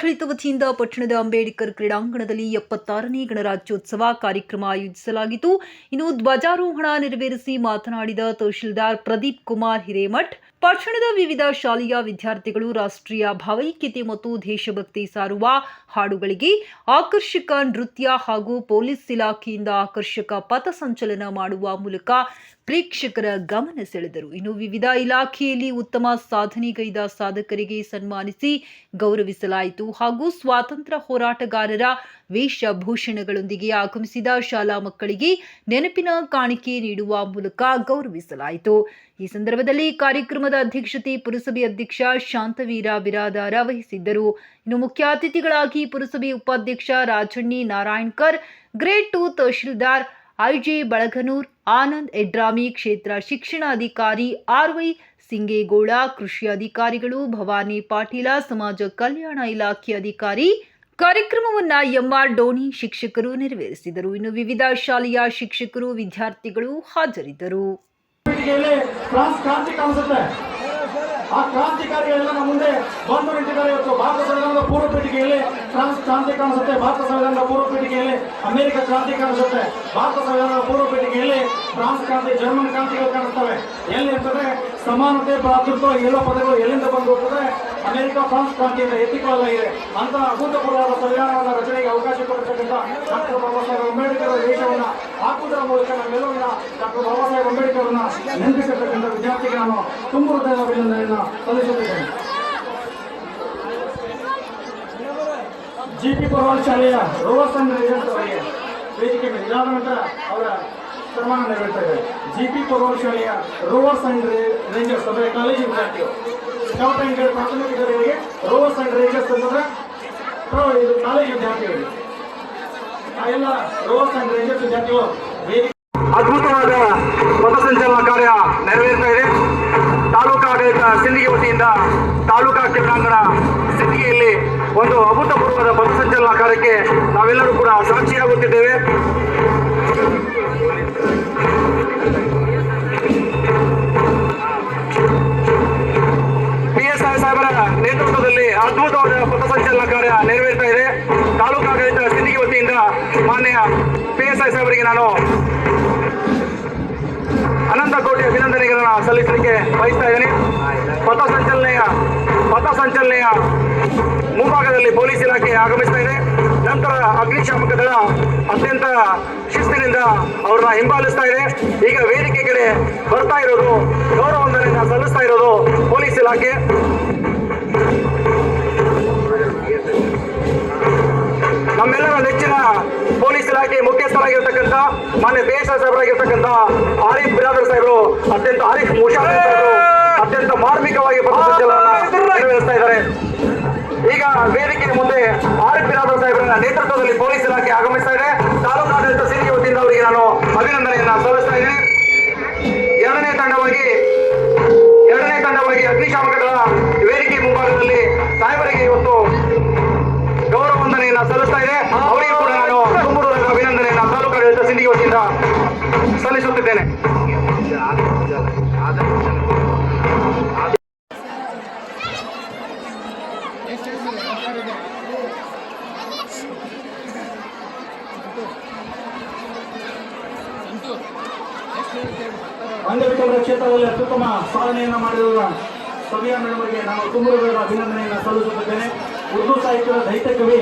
ಜಿಲ್ಲಾಡಳಿತ ವತಿಯಿಂದ ಪಟ್ಟಣದ ಅಂಬೇಡ್ಕರ್ ಕ್ರೀಡಾಂಗಣದಲ್ಲಿ 76ನೇ ಗಣರಾಜ್ಯೋತ್ಸವ ಕಾರ್ಯಕ್ರಮ ಆಯೋಜಿಸಲಾಗಿತ್ತು. ಇನ್ನು ಧ್ವಜಾರೋಹಣ ನೆರವೇರಿಸಿ ಮಾತನಾಡಿದ ತಹಶೀಲ್ದಾರ್ ಪ್ರದೀಪ್ ಕುಮಾರ್ ಹಿರೇಮಠ್, ಪಟ್ಟಣದ ವಿವಿಧ ಶಾಲೆಯ ವಿದ್ಯಾರ್ಥಿಗಳು ರಾಷ್ಟ್ರೀಯ ಭಾವೈಕ್ಯತೆ ಮತ್ತು ದೇಶಭಕ್ತಿ ಸಾರುವ ಹಾಡುಗಳಿಗೆ ಆಕರ್ಷಕ ನೃತ್ಯ ಹಾಗೂ ಪೊಲೀಸ್ ಇಲಾಖೆಯಿಂದ ಆಕರ್ಷಕ ಪಥಸಂಚಲನ ಮಾಡುವ ಮೂಲಕ ಪ್ರೇಕ್ಷಕರ ಗಮನ ಸೆಳೆದರು. ಇನ್ನು ವಿವಿಧ ಇಲಾಖೆಯಲ್ಲಿ ಉತ್ತಮ ಸಾಧನೆಗೈದ ಸಾಧಕರಿಗೆ ಸನ್ಮಾನಿಸಿ ಗೌರವಿಸಲಾಯಿತು ಹಾಗೂ ಸ್ವಾತಂತ್ರ್ಯ ಹೋರಾಟಗಾರರ ವೇಷಭೂಷಣಗಳೊಂದಿಗೆ ಆಗಮಿಸಿದ ಶಾಲಾ ಮಕ್ಕಳಿಗೆ ನೆನಪಿನ ಕಾಣಿಕೆ ನೀಡುವ ಮೂಲಕ ಗೌರವಿಸಲಾಯಿತು. ಈ ಸಂದರ್ಭದಲ್ಲಿ ಕಾರ್ಯಕ್ರಮದ ಅಧ್ಯಕ್ಷತೆ ಪುರಸಭೆ ಅಧ್ಯಕ್ಷ ಶಾಂತವೀರ ಬಿರಾದಾರ ವಹಿಸಿದ್ದರು. ಇನ್ನು ಮುಖ್ಯ ಅತಿಥಿಗಳಾಗಿ ಪುರಸಭೆ ಉಪಾಧ್ಯಕ್ಷ ರಾಜಣ್ಣಿ ನಾರಾಯಣ್ಕರ್, ಗ್ರೇಡ್ 2 ತಹಶೀಲ್ದಾರ್ ಐಜೆ ಬಳಗನೂರ್, ಆನಂದ್ ಎಡ್ರಾಮಿ, ಕ್ಷೇತ್ರ ಶಿಕ್ಷಣಾಧಿಕಾರಿ ಆರ್ವೈ ಸಿಂಗೇಗೌಡ, ಕೃಷಿ ಅಧಿಕಾರಿಗಳು ಭವಾನಿ ಪಾಟೀಲ, ಸಮಾಜ ಕಲ್ಯಾಣ ಇಲಾಖೆ ಅಧಿಕಾರಿ ಕಾರ್ಯಕ್ರಮವನ್ನ ಎಂಆರ್ ಡೋನಿ ಶಿಕ್ಷಕರು ನೆರವೇರಿಸಿದರು. ಇನ್ನು ವಿವಿಧ ಶಾಲೆಯ ಶಿಕ್ಷಕರು ವಿದ್ಯಾರ್ಥಿಗಳು ಹಾಜರಿದ್ದರು. ಆ ಕ್ರಾಂತಿಕಾರಿಗಳೆಲ್ಲ ನಮ್ಮ ಮುಂದೆ ಬಂದು ನಿಂತಿದ್ದಾರೆ. ಇವತ್ತು ಭಾರತ ಸಂವಿಧಾನದ ಪೂರ್ವ ಪೀಠಿಕೆಯಲ್ಲಿ ಫ್ರಾನ್ಸ್ ಕ್ರಾಂತಿ ಕಾಣಿಸುತ್ತೆ, ಭಾರತ ಸಂವಿಧಾನದ ಪೂರ್ವ ಪೀಠಿಕೆಯಲ್ಲಿ ಅಮೆರಿಕ ಕ್ರಾಂತಿ ಕಾಣಿಸುತ್ತೆ, ಭಾರತ ಸಂವಿಧಾನದ ಪೂರ್ವ ಪೀಠಿಕೆಯಲ್ಲಿ ಫ್ರಾನ್ಸ್ ಕ್ರಾಂತಿ, ಜರ್ಮನ್ ಕ್ರಾಂತಿಗಳು ಕಾಣಿಸ್ತವೆ. ಎಲ್ಲಿ ಇರ್ತದೆ ಸಮಾನತೆ, ಭ್ರಾತೃತ್ವ, ಎಲ್ಲ ಪದಗಳು ಎಲ್ಲಿಂದ ಬಂದು ಹೋಗ್ತದೆ? ಅಮೆರಿಕ ಫ್ರಾನ್ಸ್ ಕ್ರಾಂತಿಯಿಂದ ಎತ್ತಿಕೊಳ್ಳಲಾಗಿದೆ. ಅಂತ ಅಭೂತಪೂರ್ವವಾದ ಸಂವಿಧಾನದ ರಚನೆಗೆ ಅವಕಾಶ ಕೊಡತಕ್ಕಂಥ ಡಾಕ್ಟರ್ ಬಾಬಾ ಸಾಹೇಬ್ ಅಂಬೇಡ್ಕರ್ ದೇಶವನ್ನು ಹಾಕುವುದರ ಮೂಲಕ ನಮ್ಮೆಲ್ಲರನ್ನ ಡಾಕ್ಟರ್ ಬಾಬಾ ಸಾಹೇಬ್ ಅಂಬೇಡ್ಕರ್ ಅವರನ್ನ ನೆನಪಿಸಿರ್ತಕ್ಕಂಥ ವಿದ್ಯಾರ್ಥಿಗೆ ನಾನು ತುಂಬ ಹೃದಯದ ಅಭಿನಂದನೆಯನ್ನು ಸಲ್ಲಿಸುತ್ತಿದ್ದೇನೆ. ಜಿಪಿ ಪರವಾಲ್ ಶಾಲೆಯ ರೋವರ್ಸ್ ಅಂಡ್ ರೇಂಜರ್ಸ್ ಅವರಿಗೆ ವೇದಿಕೆ ಮೇಲೆ ಇದಾದ ನಂತರ ಅವರ ಸನ್ಮಾನ ನೆರವೇರ್ತಾ ಇದೆ. ಜಿಪಿ ಪರವಾಲ್ ಶಾಲೆಯ ರೋವರ್ಸ್ ಅಂಡ್ ರೇಂಜರ್ಸ್ ಅಂದರೆ ಕಾಲೇಜು ವಿದ್ಯಾರ್ಥಿಗಳು, ಸ್ಕೌಟ್ ಅಂಡ್ ಗೈಡ್ ಪ್ರಾಥಮಿಕ ವಿದ್ಯಾರ್ಥಿಗಳಿಗೆ ರೋವರ್ಸ್ ಅಂಡ್ ರೇಂಜರ್ಸ್ ಅಂತಂದ್ರೆ ಇದು ಕಾಲೇಜು ವಿದ್ಯಾರ್ಥಿಗಳಿಗೆ. ಆ ಎಲ್ಲ ರೋವರ್ಸ್ ಅಂಡ್ ರೇಂಜರ್ಸ್ ವಿದ್ಯಾರ್ಥಿಗಳು ವೇದಿಕೆ ಅದ್ಭುತವಾದ ಪಥಸಂಚಲನ ಕಾರ್ಯ ನೆರವೇರ್ತಾ ಇದೆ. ತಾಲೂಕಾ ಆಡಳಿತ ಸಿಂದಗಿ ವತಿಯಿಂದ ತಾಲೂಕಾ ಕ್ರೀಡಾಂಗಣ ಸಿಂದಗಿಯಲ್ಲಿ ಒಂದು ಅಭೂತಪೂರ್ವವಾದ ಪಥಸಂಚಲನ ಕಾರ್ಯಕ್ಕೆ ನಾವೆಲ್ಲರೂ ಕೂಡ ಸಾಕ್ಷಿಯಾಗುತ್ತಿದ್ದೇವೆ. PSI ಸಾಹೇಬರ ನೇತೃತ್ವದಲ್ಲಿ ಅದ್ಭುತವಾದ ಪಥಸಂಚಲನ ಕಾರ್ಯ ನೆರವೇರ್ತಾ ಇದೆ. ತಾಲೂಕಾ ಆಡಳಿತ ಸಿಂದಗಿ ವತಿಯಿಂದ ಮಾನ್ಯ PSI ಸಾಹೇಬರಿಗೆ ನಾನು ಅನಂತ ಕೋಟಿ ಅಭಿನಂದನೆಗಳನ್ನು ಸಲ್ಲಿಸಲಿಕ್ಕೆ ಬಯಸ್ತಾ ಇದ್ದೇನೆ. ಪಥಸಂಚಲನೆಯ ಮುಂಭಾಗದಲ್ಲಿ ಪೊಲೀಸ್ ಇಲಾಖೆ ಆಗಮಿಸ್ತಾ ಇದೆ. ನಂತರ ಅಗ್ನಿಶಾಮಕ ದಳ ಅತ್ಯಂತ ಶಿಸ್ತಿನಿಂದ ಅವ್ರನ್ನ ಹಿಂಬಾಲಿಸ್ತಾ ಇದೆ. ಈಗ ವೇದಿಕೆ ಕಡೆ ಬರ್ತಾ ಇರೋದು, ಗೌರವ ವಂದನೆಯನ್ನು ಸಲ್ಲಿಸ್ತಾ ಇರೋದು ಪೊಲೀಸ್ ಇಲಾಖೆ. ನಮ್ಮೆಲ್ಲರ ನೆಚ್ಚಿನ ಪೊಲೀಸ್ ಇಲಾಖೆ ಮುಖ್ಯಸ್ಥರಾಗಿರ್ತಕ್ಕಂಥ ಮಾನ್ಯ PSI ಸಾಹೇಬರಾಗಿರ್ತಕ್ಕಂಥ ಆರಿಫ್ ಬಿರಾದರ್ ಸಾಹೇಬರು, ಆರಿಫ್ ಮುಷಾಫರ್ ಸಾಹೇಬರು ಅತ್ಯಂತ ಮಾರ್ಮಿಕವಾಗಿ ಪಥಸಂಚಲನ ನೆರವೇರಿಸ್ತಾ ಇದ್ದಾರೆ. ಈಗ ವೇದಿಕೆ ಮುಂದೆ ಆರಿಫ್ ಬಿರಾದರ್ ಸಾಹೇಬರ ನೇತೃತ್ವದಲ್ಲಿ ಪೊಲೀಸ್ ಇಲಾಖೆ ಆಗಮಿಸ್ತಾ ಇದೆ. ತಾಲೂಕಾಡಳಿತ ಸಿಂದಗಿ ವತಿಯಿಂದ ಅವರಿಗೆ ನಾನು ಅಭಿನಂದನೆಯನ್ನು ಸಲ್ಲಿಸ್ತಾ ಇದ್ದೇನೆ. ಎರಡನೇ ತಂಡವಾಗಿ ಅಗ್ನಿಶಾಮಕ ದಳ ವೇದಿಕೆ ಮುಂಭಾಗದಲ್ಲಿ ಸಾಹೇಬರಿಗೆ ಇವತ್ತು ಗೌರವ ವಂದನೆಯನ್ನು ಸಲ್ಲಿಸ್ತಾ ಇದೆ. ಅವರಿಗೆ ಕೂಡ ನಾನು ತುಂಬ ಅಭಿನಂದನೆಯನ್ನು ತಾಲೂಕಾಡಳಿತ ಸಿಂದಗಿ ವತಿಯಿಂದ ಸಲ್ಲಿಸುತ್ತಿದ್ದೇನೆ. ಅಂಗವಿಕಲರ ಕ್ಷೇತ್ರದಲ್ಲಿ ಅತ್ಯುತ್ತಮ ಸಾಧನೆಯನ್ನು ಮಾಡಿರುವ ಸವಿಯಾ ಮೇಡಮ್ಗೆ ನಾನು ತುಂಬ ಅಭಿನಂದನೆಯನ್ನು ಸಲ್ಲಿಸುತ್ತಿದ್ದೇನೆ. ಉರ್ದು ಸಾಹಿತ್ಯದ ದೈತ್ಯ ಕವಿ,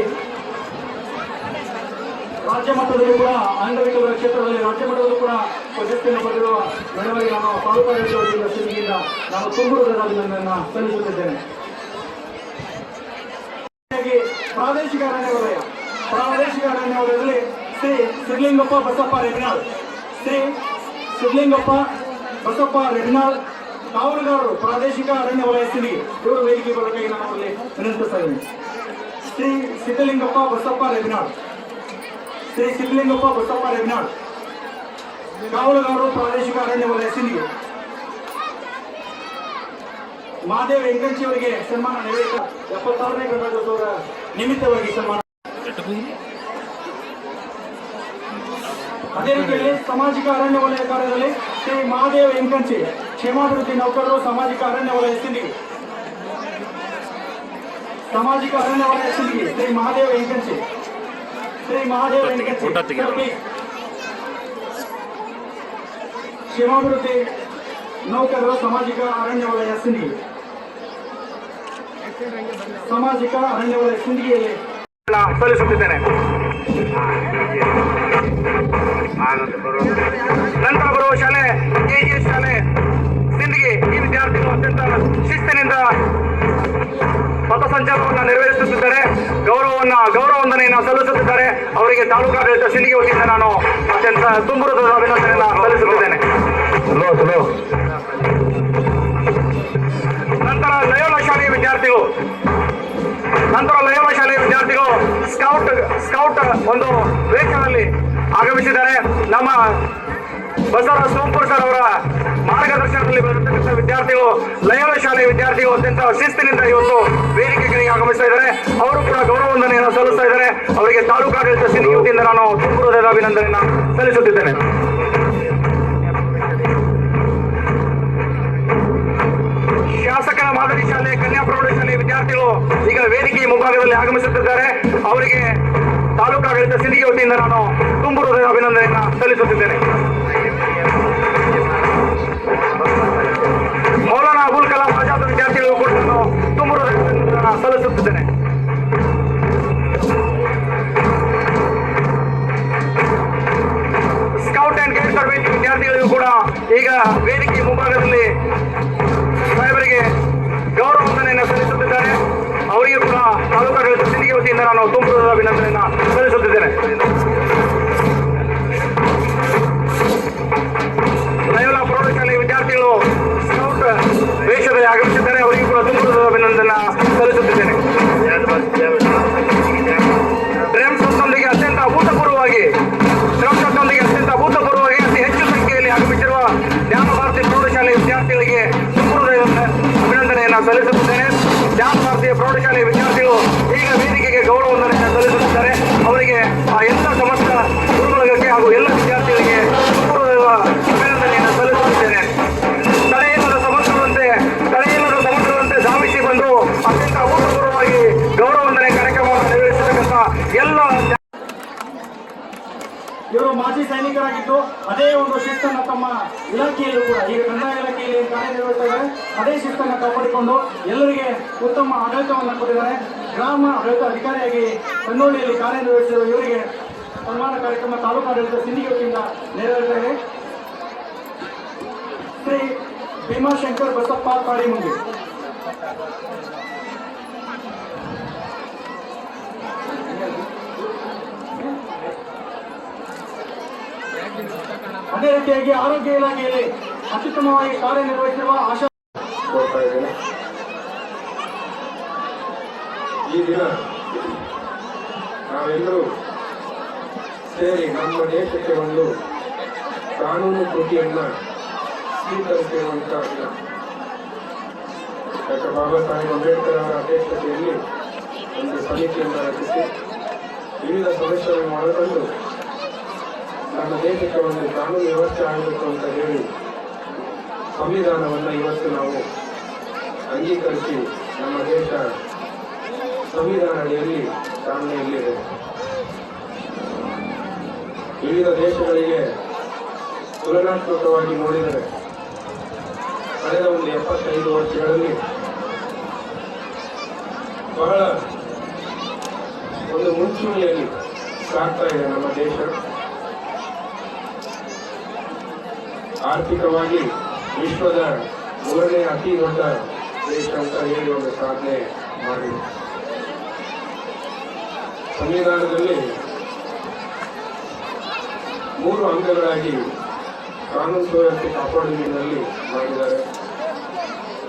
ರಾಜ್ಯ ಮಟ್ಟದಲ್ಲೂ ಕೂಡ ಅಂಗವಿಕಲರ ಕ್ಷೇತ್ರದಲ್ಲಿ ರಾಜ್ಯ ಮಟ್ಟದಲ್ಲೂ ಕೂಡ ಪ್ರಶಸ್ತಿಯನ್ನು ಪಡೆದಿರುವ ಮೇಡಮ್ಗೆ ನಾನು ತಾಲೂಕಾಡಳಿತ ವತಿಯಿಂದ ಸಿಂದಗಿಯಿಂದ ನಾನು ತುಂಬ ಅಭಿನಂದನೆಯನ್ನು ಸಲ್ಲಿಸುತ್ತಿದ್ದೇನೆ. ಪ್ರಾದೇಶಿಕ ಅರಣ್ಯ ವಲಯದಲ್ಲಿ ಶ್ರೀ ಸಿದ್ಲಿಂಗಪ್ಪ ಬಸಪ್ಪ ರೆಡ್ನಾಳ್ ಕಾವಲುಗಾರರು, ಪ್ರಾದೇಶಿಕ ಅರಣ್ಯ ವಲಯ ಸಿಂದಗಿ, ಇವರು ವೇದಿಕೆ ಬರಬೇಕಾಗಿ ನಾನು ಅವರಲ್ಲಿ ವಿನಂತಿಸ್ತಾ ಇದ್ದೀನಿ. ಶ್ರೀ ಸಿದ್ಧಲಿಂಗಪ್ಪ ಬಸಪ್ಪ ರೆಡ್ನಾಳ್, ಕಾವಲುಗಾರರು, ಪ್ರಾದೇಶಿಕ ಅರಣ್ಯ ವಲಯ ಸಿಂದಗಿ. ಮಹಾದೇವ್ ಎಂಕಂಚಿ ಅವರಿಗೆ ಸನ್ಮಾನ ನೆರವೇರಿಸ 76ನೇ ಗಣರಾಜ್ಯೋತ್ಸವದ ನಿಮಿತ್ತವಾಗಿ ಸನ್ಮಾನ. ಅದೇ ರೀತಿಯಲ್ಲಿ ಸಾಮಾಜಿಕ ಅರಣ್ಯ ವಲಯ ಕಾರ್ಯದಲ್ಲಿ ಶ್ರೀ ಮಹಾದೇವ್ ಎಂಕಂಚಿ, ಕ್ಷೇಮಾಭಿವೃದ್ಧಿ ನೌಕರರು, ಸಾಮಾಜಿಕ ಅರಣ್ಯ ವಲಯ ಸಿಂದಗಿ. ಸಾಮಾಜಿಕ ಅರಣ್ಯ ವಲಯ ಸಿಂದಗಿ ಶ್ರೀ ಮಹಾದೇವ ಎಂಕಂಚಿ ಕ್ಷೇಮಾಭಿವೃದ್ಧಿ ನೌಕರರು ಸಾಮಾಜಿಕ ಅರಣ್ಯ ವಲಯ ಸಿಂದಗಿ ಸಿಂದಗಿಯಲ್ಲಿ ಸಲ್ಲಿಸುತ್ತಿದ್ದೇನೆ. ನಂತರ ಬರುವ ಶಾಲೆ ಕೆಜಿಎಸ್ ಶಾಲೆ ಸಿಂದಗಿ. ಈ ವಿದ್ಯಾರ್ಥಿಗಳು ಅತ್ಯಂತ ಶಿಸ್ತಿನಿಂದ ಪಥಸಂಚಲನವನ್ನು ನೆರವೇರಿಸುತ್ತಿದ್ದಾರೆ. ಗೌರವವಂದನೆಯನ್ನು ಸಲ್ಲಿಸುತ್ತಿದ್ದಾರೆ. ಅವರಿಗೆ ತಾಲೂಕಾಡಳಿತ ಸಿಂದಗಿ ವತಿಯಿಂದ ನಾನು ಅತ್ಯಂತ ತುಂಬುರದ ಅಭಿನಂದನೆಯನ್ನು ಸಲ್ಲಿಸುತ್ತಿದ್ದೇನೆ. ನಂತರ ಲಯೋಲಾ ಶಾಲೆಯ ವಿದ್ಯಾರ್ಥಿಗಳು ಸ್ಕೌಟ್ ಒಂದು ವೇಷದಲ್ಲಿ ಆಗಮಿಸಿದ್ದಾರೆ. ನಮ್ಮ ಬಸವರಾಜ್ ಸೋಂಪುರ್ ಸರ್ ಅವರ ಮಾರ್ಗದರ್ಶನದಲ್ಲಿ ಬರತಕ್ಕಂಥ ವಿದ್ಯಾರ್ಥಿಗಳು, ಲಯೋಲಾ ಶಾಲೆಯ ವಿದ್ಯಾರ್ಥಿಗಳು ಅತ್ಯಂತ ಶಿಸ್ತಿನಿಂದ ಇವತ್ತು ವೇದಿಕೆಗೆ ಆಗಮಿಸ್ತಾ ಇದ್ದಾರೆ. ಅವರು ಕೂಡ ಗೌರವವಂದನೆಯನ್ನು ಸಲ್ಲಿಸ್ತಾ ಇದ್ದಾರೆ. ಅವರಿಗೆ ತಾಲೂಕಾಡಳಿತ ಸಿಂದಗಿ ವತಿಯಿಂದ ನಾನು ತುಂಬುವುದಾದ ಅಭಿನಂದನೆಯನ್ನು ಸಲ್ಲಿಸುತ್ತಿದ್ದೇನೆ. ಶಾಸಕರ ಮಾದರಿ ಶಾಲೆ ಕನ್ಯಾ ಪ್ರೌಢಶಾಲೆಯ ವಿದ್ಯಾರ್ಥಿಗಳು ಈಗ ವೇದಿಕೆಯ ಮುಂಭಾಗದಲ್ಲಿ ಆಗಮಿಸುತ್ತಿದ್ದಾರೆ. ಅವರಿಗೆ ತಾಲೂಕಾಡಳಿತ ಸಿಂದಗಿ ವತಿಯಿಂದ ನಾನು ತುಂಬುವುದಾದ ಅಭಿನಂದನೆಯನ್ನು ಸಲ್ಲಿಸುತ್ತಿದ್ದೇನೆ. ಮೌಲಾನಾ ಅಬುಲ್ ಕಲಾಂ ಆಜಾದ್ ವಿದ್ಯಾರ್ಥಿಗಳು ಕೂಡ ನಾನು ತುಂಬುವುದಾದ ಅಭಿನಂದನೆಯನ್ನು ಸಲ್ಲಿಸುತ್ತಿದ್ದೇನೆ. ಸ್ಕೌಟ್ ಅಂಡ್ ಗೈಡ್ ತರಬೇತಿ ವಿದ್ಯಾರ್ಥಿಗಳಿಗೂ ಕೂಡ ಈಗ ವೇದಿಕೆಯ ಮುಂಭಾಗದಲ್ಲಿ ಸಾಹೇಬರಿಗೆ ಗೌರವವಂದನೆಯನ್ನು ಸಲ್ಲಿಸುತ್ತಿದ್ದಾರೆ. ಅವರಿಗೂ ಕೂಡ ತಾಲೂಕಾಡಳಿತ ಸಿಂದಗಿ ವತಿಯಿಂದ ನಾನು ತುಂಬುವುದಾದ ಅಭಿನಂದನೆಯನ್ನು ಸಲ್ಲಿಸುತ್ತಿದ್ದೇನೆ. ಲಯೋಲಾ ಪ್ರೌಢಶಾಲೆಯ ವಿದ್ಯಾರ್ಥಿಗಳು ಸ್ಕೌಟ್ ವೇಷದಲ್ಲಿ ಆಗಮಿಸಿದ್ದಾರೆ. ಅವರಿಗೂ ಕೂಡ ತುಂಬುವುದಾದ ಅಭಿನಂದನೆಯನ್ನು ಸಲ್ಲಿಸುತ್ತಿದ್ದೇನೆ. ಡ್ರಮ್ ಶಬ್ದದೊಂದಿಗೆ ಅತ್ಯಂತ ಅಭೂತಪೂರ್ವವಾಗಿ ಅತಿ ಹೆಚ್ಚು ಸಂಖ್ಯೆಯಲ್ಲಿ ಆಗಮಿಸಿರುವ ಜ್ಞಾನ ಭಾರತಿ ಪ್ರೌಢಶಾಲೆಯ ವಿದ್ಯಾರ್ಥಿಗಳಿಗೆ ತುಂಬುವುದಾದ ಅಭಿನಂದನೆಯನ್ನು ಸಲ್ಲಿಸುತ್ತಿದ್ದೇನೆ. ಜ್ಞಾನ ಭಾರತೀಯ ಪ್ರೌಢಶಾಲೆಯ ವಿದ್ಯಾರ್ಥಿಗಳು ಈಗ ವೇದಿಕೆಗೆ ಗೌರವವಂದನೆಯನ್ನು ಸಲ್ಲಿಸುತ್ತಿದ್ದಾರೆ. ಅವರಿಗೆ ಆ ಎಲ್ಲ ಸಮಸ್ತ ಗುರುಗಳಿಗೆ ಹಾಗೂ ಎಲ್ಲ ವಿದ್ಯಾರ್ಥಿಗಳಿಗೆ ತುಂಬುವುದಾದ ಅಭಿನಂದನೆಯನ್ನು ಸಲ್ಲಿಸುತ್ತಿದ್ದೇನೆ. ತಡೆಯಿಲ್ಲದ ಸಮಸ್ಯೆಗಳಂತೆ ಧಾವಿಸಿ ಬಂದು ಅತ್ಯಂತ ಅಭೂತಪೂರ್ವವಾಗಿ ಗೌರವವಂದನೆ ಕಾರ್ಯಕ್ರಮವನ್ನು ನೆರವೇರಿಸತಕ್ಕಂಥ ಎಲ್ಲ ಇವರು ಮಾಜಿ ಸೈನಿಕರಾಗಿದ್ದು ಅದೇ ಒಂದು ಶಿಸ್ತನ್ನು ತಮ್ಮ ಇಲಾಖೆಯಲ್ಲೂ ಕೂಡ ಈಗ ಕಂದಾಯ ಇಲಾಖೆಯಲ್ಲಿ ಕಾರ್ಯನಿರ್ವಹಿಸಿದ್ದಾರೆ. ಅದೇ ಶಿಸ್ತನ್ನು ಕಾಪಾಡಿಕೊಂಡು ಎಲ್ಲರಿಗೆ ಉತ್ತಮ ಆಡಳಿತವನ್ನು ಕೊಟ್ಟಿದ್ದಾರೆ. ಗ್ರಾಮ ಆಡಳಿತ ಅಧಿಕಾರಿಯಾಗಿ ಕನ್ನೋಳಿಯಲ್ಲಿ ಕಾರ್ಯನಿರ್ವಹಿಸಿರುವ ಇವರಿಗೆ ಸನ್ಮಾನ ಕಾರ್ಯಕ್ರಮ ತಾಲೂಕಾಡಳಿತ ಸಿಂದಗಿ ವತಿಯಿಂದ ನೆರವೇರ್ತಾ ಇದೆ. ಶ್ರೀ ಭೀಮಾಶಂಕರ್ ಬಸಪ್ಪ ಕಾಡಿಮುಂಗಿ. ಅದೇ ರೀತಿಯಾಗಿ ಆರೋಗ್ಯ ಇಲಾಖೆಯಲ್ಲಿ ಅತ್ಯುತ್ತಮವಾಗಿ ಕಾರ್ಯನಿರ್ವಹಿಸಿರುವ ಆಶಾ ಕೊಡ್ತಾ ಇದ್ದೇನೆ. ಈ ದಿನ ನಾವೆಲ್ಲರೂ ಸೇರಿ ನಮ್ಮ ದೇಶಕ್ಕೆ ಒಂದು ಕಾನೂನು ಕೃತಿಯನ್ನ ಸ್ವೀಕರಿಸಿರುವಂತ ದಿನ. ಡಾಕ್ಟರ್ ಬಾಬಾ ಸಾಹೇಬ್ ಅಂಬೇಡ್ಕರ್ ಅವರ ಅಧ್ಯಕ್ಷತೆಯಲ್ಲಿ ಒಂದು ಸಮಿತಿಯನ್ನು ರಚಿಸಿ ವಿವಿಧ ಸದಸ್ಯರನ್ನು ಒಳಗೊಂಡು ನಮ್ಮ ದೇಶಕ್ಕೆ ಒಂದು ಕಾನೂನು ವ್ಯವಸ್ಥೆ ಆಗಬೇಕು ಅಂತ ಹೇಳಿ ಸಂವಿಧಾನವನ್ನು ಇವತ್ತು ನಾವು ಅಂಗೀಕರಿಸಿ ನಮ್ಮ ದೇಶ ಸಂವಿಧಾನ ಅಡಿಯಲ್ಲಿ ಚಾಲನೆಯಲ್ಲಿದೆ. ವಿವಿಧ ದೇಶಗಳಿಗೆ ತುಲನಾತ್ಮಕವಾಗಿ ನೋಡಿದರೆ ಕಳೆದ ಒಂದು 75 ವರ್ಷಗಳಲ್ಲಿ ಬಹಳ ಒಂದು ಮುಂಚೂಣಿಯಲ್ಲಿ ಸಾಗ್ತಾ ಇದೆ ನಮ್ಮ ದೇಶ. ಆರ್ಥಿಕವಾಗಿ ವಿಶ್ವದ 3ನೇ ಅತಿ ದೊಡ್ಡ ದೇಶ ಅಂತ ಹೇಳಿ ಒಂದು ಸಾಧನೆ ಮಾಡಿದೆ. ಸಂವಿಧಾನದಲ್ಲಿ 3 ಅಂಗಗಳಾಗಿ ಕಾನೂನು ಸುವ್ಯವಸ್ಥೆ ಕಾಪಾಡುವಿನಲ್ಲಿ ಮಾಡಿದ್ದಾರೆ.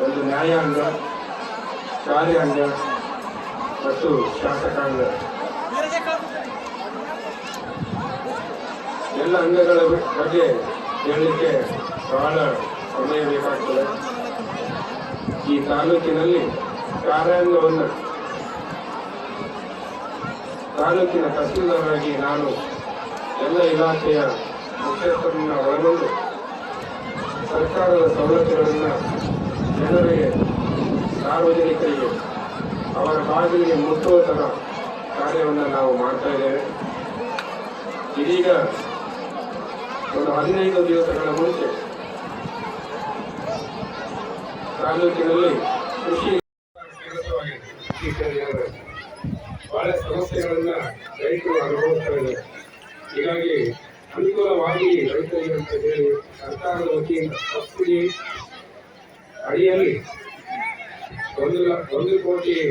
ಒಂದು ನ್ಯಾಯಾಂಗ, ಕಾರ್ಯಾಂಗ ಮತ್ತು ಶಾಸಕಾಂಗ. ಎಲ್ಲ ಅಂಗಗಳ ಬಗ್ಗೆ ಹೇಳಲಿಕ್ಕೆ ಬಹಳ ಸಮಯ ಬೇಕಾಗ್ತದೆ. ಈ ತಾಲೂಕಿನಲ್ಲಿ ಕಾರ್ಯಾಂಗವನ್ನು ತಾಲೂಕಿನ ತಹಸೀಲ್ದಾರಾಗಿ ನಾನು ಎಲ್ಲ ಇಲಾಖೆಯ ಮುಖ್ಯಸ್ಥರನ್ನ ಒಳಗೊಂಡು ಸರ್ಕಾರದ ಸವಲತ್ತುಗಳನ್ನು ಜನರಿಗೆ, ಸಾರ್ವಜನಿಕರಿಗೆ ಅವರ ಬಾಗಿಲಿಗೆ ಮುಟ್ಟುವ ಥರ ಕಾರ್ಯವನ್ನು ನಾವು ಮಾಡ್ತಾ ಇದ್ದೇವೆ. ಇದೀಗ ಒಂದು 15 ದಿವಸಗಳ ಮುಂಚೆ ತಾಲೂಕಿನಲ್ಲಿ ಕೃಷಿ ಬಹಳ ಸಮಸ್ಯೆಗಳನ್ನ ರೈತರು ಅನುಭವಿಸ್ತಾ ಇದ್ದಾರೆ. ಹೀಗಾಗಿ ಅನುಕೂಲವಾಗಿ ರೈತರಿಗೆ ಅಂತ ಹೇಳಿ ಸರ್ಕಾರದ ವತಿಯಿಂದ ಸಬ್ಸಿಡಿ ಅಡಿಯಲ್ಲಿ 1,40,00,000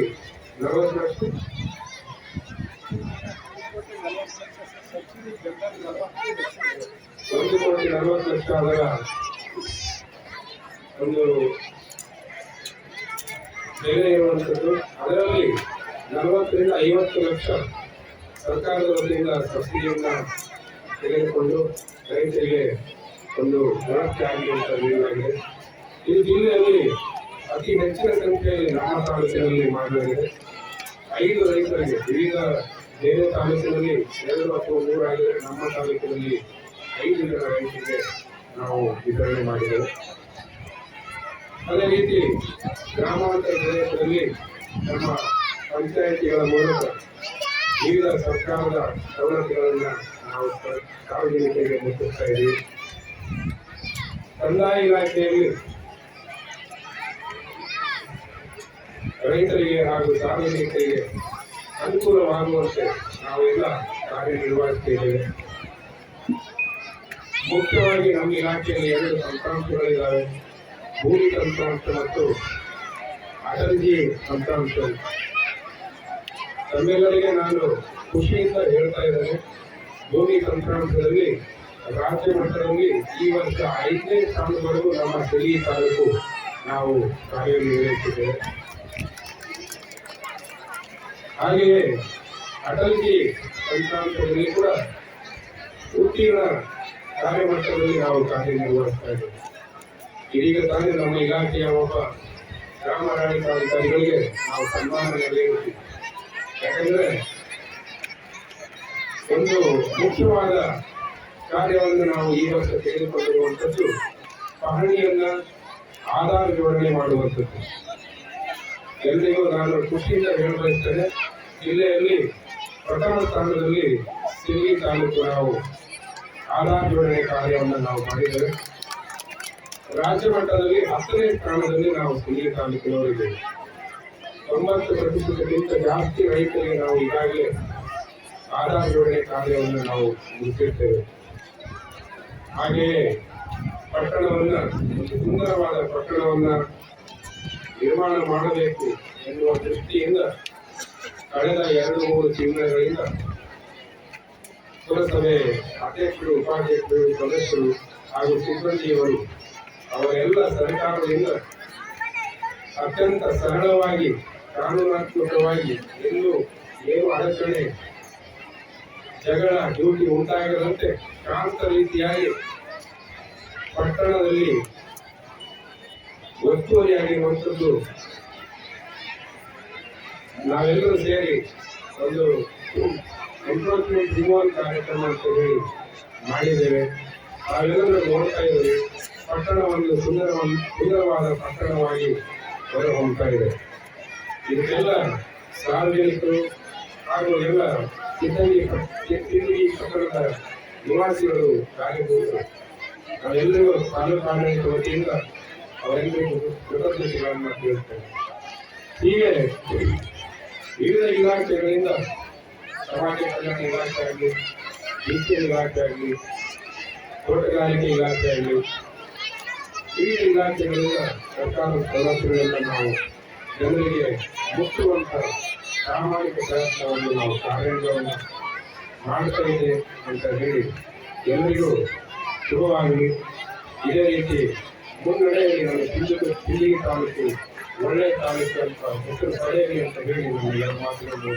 1,40,00,000 ಒಂದು ಬೆಲೆ ಇರುವಂಥದ್ದು. ಅದರಲ್ಲಿ 40 ರಿಂದ 50 ಲಕ್ಷ ಸರ್ಕಾರದ ವತಿಯಿಂದ ಸಬ್ಸಿಡಿಯನ್ನ ತೆಗೆದುಕೊಂಡು ರೈತರಿಗೆ ಒಂದು ವ್ಯವಸ್ಥೆ ಆಗಲಿ ಅಂತ ನೀಡಲಾಗಿದೆ. ಈ ಜಿಲ್ಲೆಯಲ್ಲಿ ಅತಿ ಹೆಚ್ಚಿನ ಸಂಖ್ಯೆಯಲ್ಲಿ ನಮ್ಮ ತಾಲೂಕಿನಲ್ಲಿ ಮಾಡಲಾಗಿದೆ. 5 ರೈತರಿಗೆ ವಿವಿಧ ಬೇರೆ ತಾಲೂಕಿನಲ್ಲಿ 2 ಅಥವಾ 3 ಆಗಿದ್ರೆ ನಮ್ಮ ತಾಲೂಕಿನಲ್ಲಿ 5 ಜನ ರೈತರಿಗೆ ನಾವು ವಿತರಣೆ ಮಾಡಿದ್ದೇವೆ. ಅದೇ ರೀತಿ ಗ್ರಾಮಾಂತರ ಪ್ರದೇಶದಲ್ಲಿ ನಮ್ಮ ಪಂಚಾಯಿತಿಗಳ ಮೂಲಕ ವಿವಿಧ ಸರ್ಕಾರದ ಸವಲತ್ತುಗಳನ್ನು ನಾವು ಸಾರ್ವಜನಿಕರಿಗೆ ಮುಟ್ಟಿಸ್ತಾ ಇದ್ದೀವಿ. ಕಂದಾಯ ಇಲಾಖೆಯಲ್ಲಿ ರೈತರಿಗೆ ಹಾಗೂ ಸಾರ್ವಜನಿಕರಿಗೆ ಅನುಕೂಲವಾಗುವಂತೆ ನಾವೆಲ್ಲ ಕಾರ್ಯನಿರ್ವಹಿಸುತ್ತಿದ್ದೇವೆ. ಮುಖ್ಯವಾಗಿ ನಮ್ಮ ಇಲಾಖೆಯಲ್ಲಿ 2 ತಂತ್ರಾಂಶಗಳಿದ್ದಾವೆ, ಭೂಮಿ ತಂತ್ರಾಂಶ ಮತ್ತು ಅಟಲ್ಜಿ ತಂತ್ರಾಂಶ. ತಮ್ಮೆಲ್ಲರಿಗೆ ನಾನು ಖುಷಿಯಿಂದ ಹೇಳ್ತಾ ಇದ್ದೇನೆ, ಭೂಮಿ ತಂತ್ರಾಂಶದಲ್ಲಿ ರಾಜ್ಯ ಮಟ್ಟದಲ್ಲಿ ಈ ವರ್ಷ 5ನೇ ಸ್ಥಾನದವರೆಗೂ ನಮ್ಮ ಸಿರಿ ತಾಲೂಕು ನಾವು ಕಾರ್ಯನಿರ್ವಹಿಸಿದ್ದೇವೆ. ಹಾಗೆಯೇ ಅಟಲ್ಜಿ ತಂತ್ರಾಂಶದಲ್ಲಿ ಕೂಡ ಉತ್ತೀರ್ಣ ಕಾರ್ಯಮಟ್ಟದಲ್ಲಿ ನಾವು ಕಾರ್ಯನಿರ್ವಹಿಸ್ತಾ ಇದ್ದೇವೆ. ಇದೀಗ ತಾನೇ ನಮ್ಮ ಇಲಾಖೆಯ ಒಬ್ಬ ಗ್ರಾಮಾಡಳಿತಾಧಿಕಾರಿಗಳಿಗೆ ನಾವು ಸನ್ಮಾನ ನೀಡುತ್ತೀವಿ. ಯಾಕಂದ್ರೆ ಒಂದು ಮುಖ್ಯವಾದ ಕಾರ್ಯವನ್ನು ನಾವು ಈ ವರ್ಷ ತೆಗೆದುಕೊಂಡಿರುವಂಥದ್ದು ಪಹಣಿಯನ್ನ ಆಧಾರ್ ಜೋಡಣೆ ಮಾಡುವಂಥದ್ದು. ಎಲ್ರಿಗೂ ನಾನು ಖುಷಿಯಿಂದ ಹೇಳಬಯಸ್ತೇನೆ, ಜಿಲ್ಲೆಯಲ್ಲಿ ಪ್ರಥಮ ಸ್ಥಾನದಲ್ಲಿ ಸಿಂಗಿ ತಾಲೂಕು ನಾವು ಆಧಾರ್ ಜೋಡಣೆ ಕಾರ್ಯವನ್ನು ನಾವು ಮಾಡಿದ್ದೇವೆ. ರಾಜ್ಯ ಮಟ್ಟದಲ್ಲಿ 10ನೇ ಸ್ಥಾನದಲ್ಲಿ ನಾವು ಸಿಂಗಿ ತಾಲೂಕಿನವರಿದ್ದೇವೆ. 90% ಜಾಸ್ತಿ ರೈತರಿಗೆ ನಾವು ಈಗಾಗಲೇ ಆಧಾರ್ ಜೋಡಣೆ ಕಾರ್ಯವನ್ನು ನಾವು ಮುಗಿಸಿರ್ತೇವೆ. ಹಾಗೆಯೇ ಪಟ್ಟಣವನ್ನ ಒಂದು ಸುಂದರವಾದ ಪಟ್ಟಣವನ್ನ ನಿರ್ಮಾಣ ಮಾಡಬೇಕು ಎನ್ನುವ ದೃಷ್ಟಿಯಿಂದ ಕಳೆದ 2-3 ತಿಂಗಳಿಂದ ಪುರಸಭೆ ಅಧ್ಯಕ್ಷರು, ಉಪಾಧ್ಯಕ್ಷರು, ಸದಸ್ಯರು ಹಾಗೂ ಸಿಬ್ಬಂದಿಯವರು ಅವರೆಲ್ಲ ಸರ್ಕಾರದಿಂದ ಅತ್ಯಂತ ಸರಳವಾಗಿ ಕಾನೂನಾತ್ಮಕವಾಗಿ ಎಲ್ಲೂ ಏನು ಅಡಚಣೆ, ಜಗಳ, ಡ್ಯೂಟಿ ಉಂಟಾಗದಂತೆ ಶಾಂತ ರೀತಿಯಾಗಿ ಪಟ್ಟಣದಲ್ಲಿ ಒತ್ತುವರಿಯಾಗಿರುವಂಥದ್ದು ನಾವೆಲ್ಲರೂ ಸೇರಿ ಒಂದು ಎನ್ಕ್ರೋಚ್ಮೆಂಟ್ ರಿಮೂವಲ್ ಕಾರ್ಯಕ್ರಮ ಅಂತ ಹೇಳಿ ಮಾಡಿದ್ದೇವೆ. ನಾವೆಲ್ಲರೂ ನೋಡ್ತಾ ಇದ್ದೇವೆ, ಪಟ್ಟಣ ಒಂದು ಸುಂದರವಾದ ಪಟ್ಟಣವಾಗಿ ಹೊರಹೊಮ್ತಾ ಇದೆ. ಇದಕ್ಕೆಲ್ಲ ಸಾರ್ವಜನಿಕರು ಹಾಗೂ ಎಲ್ಲ ಸಿಬ್ಬಂದಿ ಪಟ್ಟಣದ ನಿವಾಸಿಗಳು ಕಾರ್ಯನಿರ್ವಹಿಸಿದರು. ನಾವೆಲ್ಲರಿಗೂ ತಾಲೂಕು ಆಡಳಿತ ವತಿಯಿಂದ ಅವರೆಲ್ಲರಿಗೂ ಕೃತಜ್ಞತೆಗಳನ್ನು ತಿಳಿಸ್ತೇವೆ. ಹೀಗೆ ವಿವಿಧ ಇಲಾಖೆಗಳಿಂದ ಸಮಾಜ ಕಲ್ಯಾಣ ಇಲಾಖೆ ಆಗಲಿ, ವಿದ್ಯೆ ಇಲಾಖೆ ಆಗಲಿ, ತೋಟಗಾರಿಕೆ ಇಲಾಖೆ ಆಗಲಿ, ವಿವಿಧ ಇಲಾಖೆಗಳಿಂದ ಸರ್ಕಾರದ ಸೌಲಭ್ಯಗಳನ್ನು ನಾವು ಜನರಿಗೆ ಮುಟ್ಟುವಂಥ ಪ್ರಾಮಾಣಿಕ ಪ್ರಯತ್ನವನ್ನು ನಾವು ಕಾರ್ಯವನ್ನು ಮಾಡ್ತಾ ಇದೆ ಅಂತ ಹೇಳಿ ಎಲ್ಲರಿಗೂ ಶುಭವಾಗಲಿ. ಇದೇ ರೀತಿ ಮುನ್ನಡೆಯಲ್ಲಿ ನಮ್ಮ ಸಿಂದಗಿ ತಾಲೂಕು ಒಳ್ಳೆಯ ತಾಲೂಕು ಅಂತ ಹೆಸರು ಪಡೆಯಲಿ ಅಂತ ಹೇಳಿ ನಮಗೆ ಮಾತುಗಳು